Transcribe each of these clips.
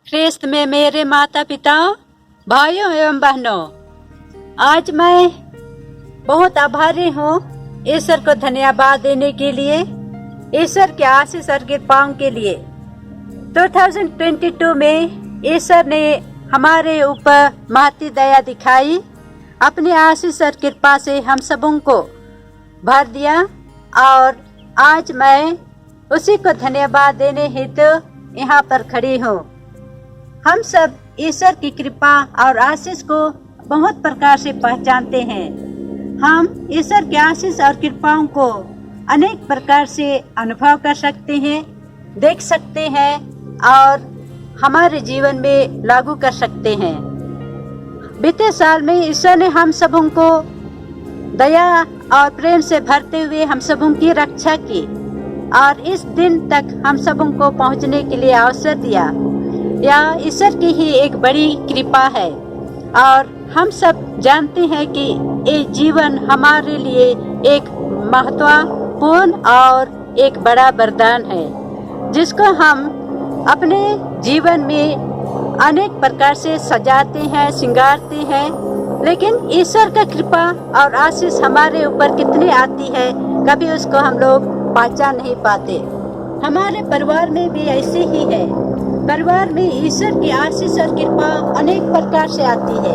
ख्रिस्त में मेरे माता पिता, भाइयों एवं बहनों, आज मैं बहुत आभारी हूँ ईश्वर को धन्यवाद देने के लिए, ईश्वर के आशीष और कृपाओं के लिए। 2022 में ईश्वर ने हमारे ऊपर महती दया दिखाई, अपनी आशीष और कृपा से हम सबों को भर दिया और आज मैं उसी को धन्यवाद देने हेतु यहाँ पर खड़ी हूँ। हम सब ईश्वर की कृपा और आशीष को बहुत प्रकार से पहचानते हैं। हम ईश्वर की आशीष और कृपाओं को अनेक प्रकार से अनुभव कर सकते हैं, देख सकते हैं और हमारे जीवन में लागू कर सकते हैं। बीते साल में ईश्वर ने हम सबों को दया और प्रेम से भरते हुए हम सबों की रक्षा की और इस दिन तक हम सबों को पहुंचने के लिए अवसर दिया। यह ईश्वर की ही एक बड़ी कृपा है और हम सब जानते हैं कि ये जीवन हमारे लिए एक महत्वपूर्ण और एक बड़ा वरदान है, जिसको हम अपने जीवन में अनेक प्रकार से सजाते हैं, श्रृंगारते हैं, लेकिन ईश्वर का कृपा और आशीष हमारे ऊपर कितनी आती है, कभी उसको हम लोग पहचान नहीं पाते। हमारे परिवार में भी ऐसे ही है। परिवार में ईश्वर की आशीष और कृपा अनेक प्रकार से आती है।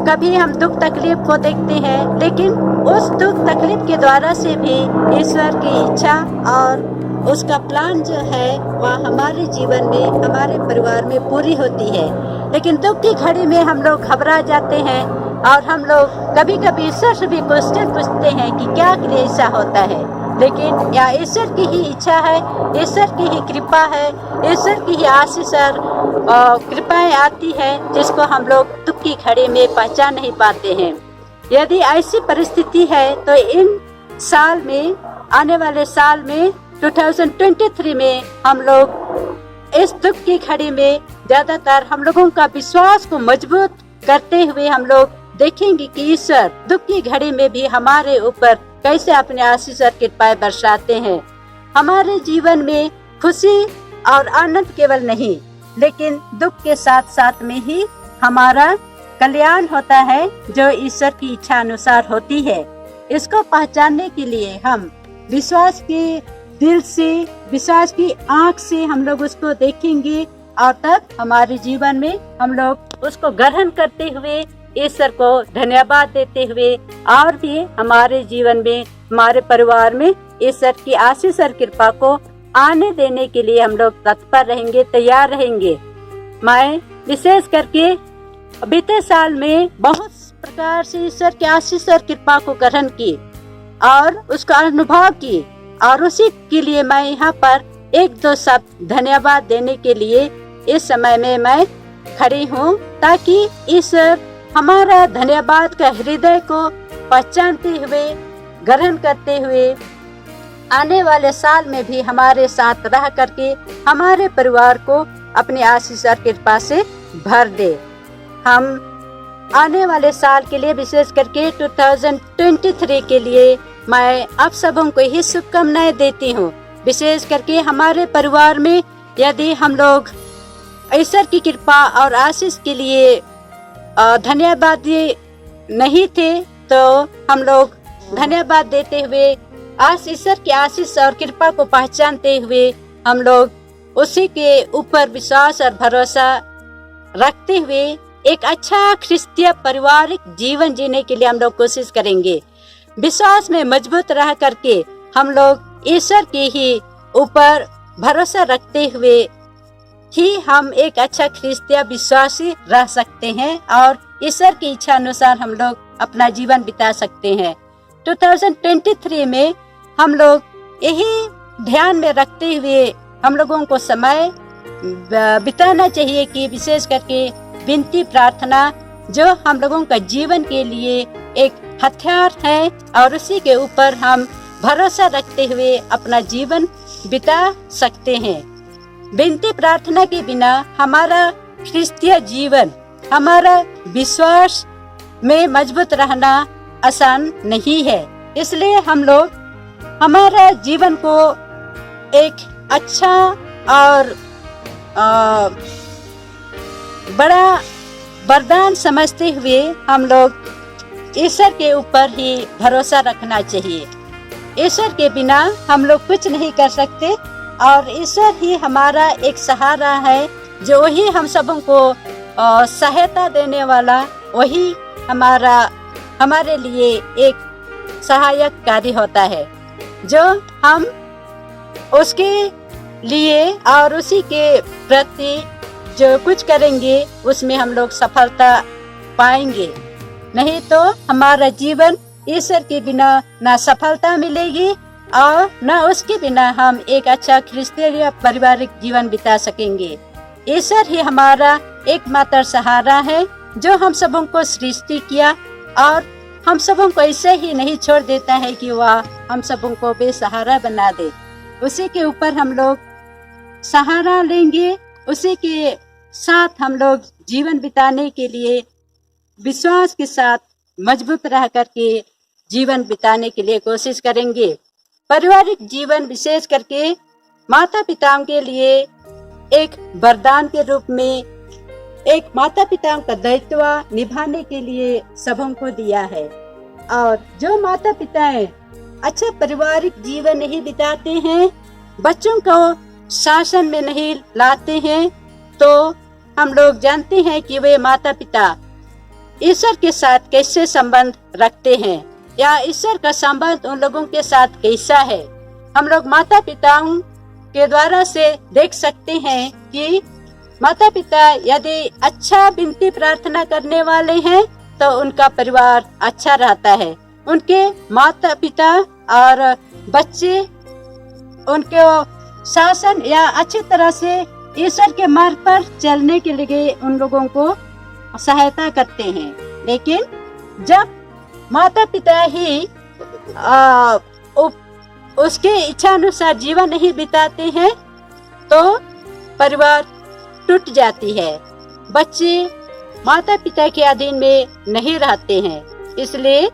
कभी हम दुख तकलीफ को देखते हैं, लेकिन उस दुख तकलीफ के द्वारा से भी ईश्वर की इच्छा और उसका प्लान जो है वह हमारे जीवन में, हमारे परिवार में पूरी होती है। लेकिन दुख की घड़ी में हम लोग घबरा जाते हैं और हम लोग कभी कभी ईश्वर से भी क्वेश्चन पूछते हैं कि क्या के लिए ऐसा होता है, लेकिन यह ईश्वर की ही इच्छा है, ईश्वर की ही कृपा है, ईश्वर की ही आशीष और कृपाएं आती है, जिसको हम लोग दुख की घड़ी में पहचान नहीं पाते हैं। यदि ऐसी परिस्थिति है तो इन साल में, आने वाले साल में 2023 में हम लोग इस दुख की घड़ी में ज्यादातर हम लोगों का विश्वास को मजबूत करते हुए हम लोग देखेंगे कि ईश्वर दुख की घड़ी में भी हमारे ऊपर कैसे अपने आशीष और कृपाएं बरसाते हैं। हमारे जीवन में खुशी और आनंद केवल नहीं, लेकिन दुख के साथ साथ में ही हमारा कल्याण होता है, जो ईश्वर की इच्छा अनुसार होती है। इसको पहचानने के लिए हम विश्वास के दिल से, विश्वास की आंख से हम लोग उसको देखेंगे और तब हमारे जीवन में हम लोग उसको ग्रहण करते हुए, ईश्वर को धन्यवाद देते हुए और भी हमारे जीवन में, हमारे परिवार में ईश्वर की आशीष और कृपा को आने देने के लिए हम लोग तत्पर रहेंगे, तैयार रहेंगे। मैं विशेष करके बीते साल में बहुत प्रकार से ईश्वर की आशीष और कृपा को ग्रहण की और उसका अनुभव की और उसी के लिए मैं यहाँ पर एक दो शब्द धन्यवाद देने के लिए इस समय में मैं खड़ी हूँ, ताकि ईश्वर हमारा धन्यवाद का हृदय को पहचानते हुए, ग्रहण करते हुए आने वाले साल में भी हमारे साथ रह करके हमारे परिवार को अपनी आशीष और कृपा से भर दे। हम आने वाले साल के लिए, विशेष करके 2023 के लिए मैं आप सबों को ही शुभकामनाएं देती हूँ। विशेष करके हमारे परिवार में यदि हम लोग ईश्वर की कृपा और आशीष के लिए धन्यवाद नहीं थे, तो हम लोग धन्यवाद देते हुए ईश्वर की आशीष और कृपा को पहचानते हुए हम लोग उसी के ऊपर विश्वास और भरोसा रखते हुए एक अच्छा ख्रिस्तीय पारिवारिक जीवन जीने के लिए हम लोग कोशिश करेंगे। विश्वास में मजबूत रह करके हम लोग ईश्वर के ही ऊपर भरोसा रखते हुए ही हम एक अच्छा ख्रिस्तीय विश्वासी रह सकते हैं और ईश्वर की इच्छा अनुसार हम लोग अपना जीवन बिता सकते हैं। 2023 में हम लोग यही ध्यान में रखते हुए हम लोगों को समय बिताना चाहिए कि विशेष करके विनती प्रार्थना, जो हम लोगों का जीवन के लिए एक हथियार है और उसी के ऊपर हम भरोसा रखते हुए अपना जीवन बिता सकते हैं। विनती प्रार्थना के बिना हमारा ख्रिस्तीय जीवन, हमारा विश्वास में मजबूत रहना आसान नहीं है। इसलिए हम लोग हमारा जीवन को एक अच्छा और बड़ा वरदान समझते हुए हम लोग ईश्वर के ऊपर ही भरोसा रखना चाहिए। ईश्वर के बिना हम लोग कुछ नहीं कर सकते और ईश्वर ही हमारा एक सहारा है, जो वही हम सबों को सहायता देने वाला, वही हमारे लिए एक सहायक कार्य होता है, जो हम उसके लिए और उसी के प्रति जो कुछ करेंगे उसमें हम लोग सफलता पाएंगे। नहीं तो हमारा जीवन ईश्वर के बिना ना सफलता मिलेगी और न उसके बिना हम एक अच्छा क्रिस्तीय पारिवारिक जीवन बिता सकेंगे। ईश्वर ही हमारा एकमात्र सहारा है, जो हम सबों को सृष्टि किया और हम सबों को ऐसे ही नहीं छोड़ देता है कि वह हम सबों को बेसहारा बना दे। उसी के ऊपर हम लोग सहारा लेंगे, उसी के साथ हम लोग जीवन बिताने के लिए विश्वास के साथ मजबूत रह करके जीवन बिताने के लिए कोशिश करेंगे। पारिवारिक जीवन विशेष करके माता पिताओं के लिए एक वरदान के रूप में, एक माता पिताओं का दायित्व निभाने के लिए सबों को दिया है। और जो माता पिताएं अच्छा पारिवारिक जीवन नहीं बिताते हैं, बच्चों को शासन में नहीं लाते हैं, तो हम लोग जानते हैं कि वे माता पिता ईश्वर के साथ कैसे संबंध रखते हैं या ईश्वर का संबंध उन लोगों के साथ कैसा है। हम लोग माता पिताओं के द्वारा से देख सकते हैं कि माता पिता यदि अच्छा विनती प्रार्थना करने वाले हैं तो उनका परिवार अच्छा रहता है। उनके माता पिता और बच्चे उनको शासन या अच्छी तरह से ईश्वर के मार्ग पर चलने के लिए उन लोगों को सहायता करते हैं। लेकिन जब माता पिता ही उसके इच्छा अनुसार जीवन नहीं बिताते हैं तो परिवार टूट जाती है, बच्चे माता पिता के अधीन में नहीं रहते हैं। इसलिए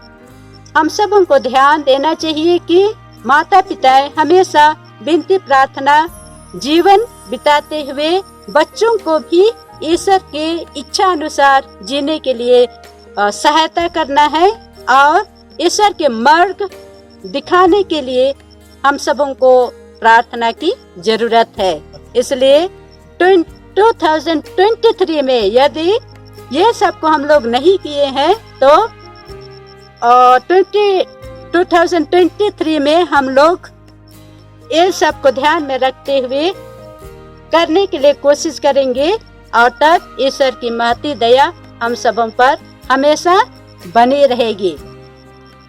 हम सबों को ध्यान देना चाहिए कि माता पिता हमेशा विनती प्रार्थना जीवन बिताते हुए बच्चों को भी ईश्वर के इच्छा अनुसार जीने के लिए सहायता करना है और ईश्वर के मार्ग दिखाने के लिए हम सबों को प्रार्थना की जरूरत है। इसलिए 2023 में यदि ये सब को हम लोग नहीं किए हैं तो 2023 में हम लोग ये सब को ध्यान में रखते हुए करने के लिए कोशिश करेंगे और तब ईश्वर की महती दया हम सबों पर हमेशा बनी रहेगी।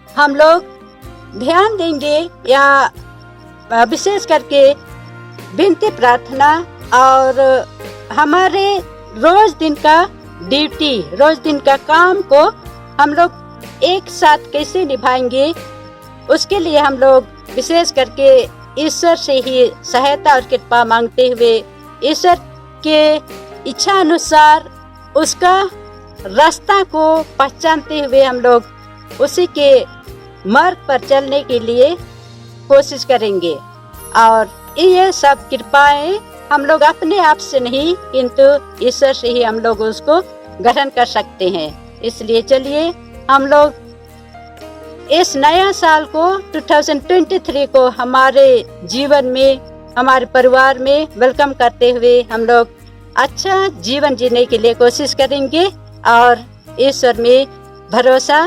हम लोग ध्यान देंगे या विशेष करके विनती प्रार्थना और हमारे रोज दिन का ड्यूटी, रोज दिन का काम को हम लोग एक साथ कैसे निभाएंगे, उसके लिए हम लोग विशेष करके ईश्वर से ही सहायता और कृपा मांगते हुए ईश्वर के इच्छा अनुसार उसका रास्ता को पहचानते हुए हम लोग उसी के मार्ग पर चलने के लिए कोशिश करेंगे। और ये सब कृपाएं हम लोग अपने आप से नहीं किंतु ईश्वर से ही हम लोग उसको ग्रहण कर सकते हैं। इसलिए चलिए हम लोग इस नया साल को 2023 को हमारे जीवन में, हमारे परिवार में वेलकम करते हुए हम लोग अच्छा जीवन जीने के लिए कोशिश करेंगे और ईश्वर में भरोसा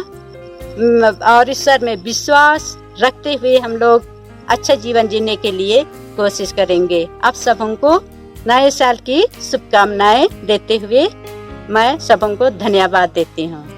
और ईश्वर में विश्वास रखते हुए हम लोग अच्छा जीवन जीने के लिए कोशिश करेंगे। आप सबों को नए साल की शुभकामनाएं देते हुए मैं सबों को धन्यवाद देती हूँ।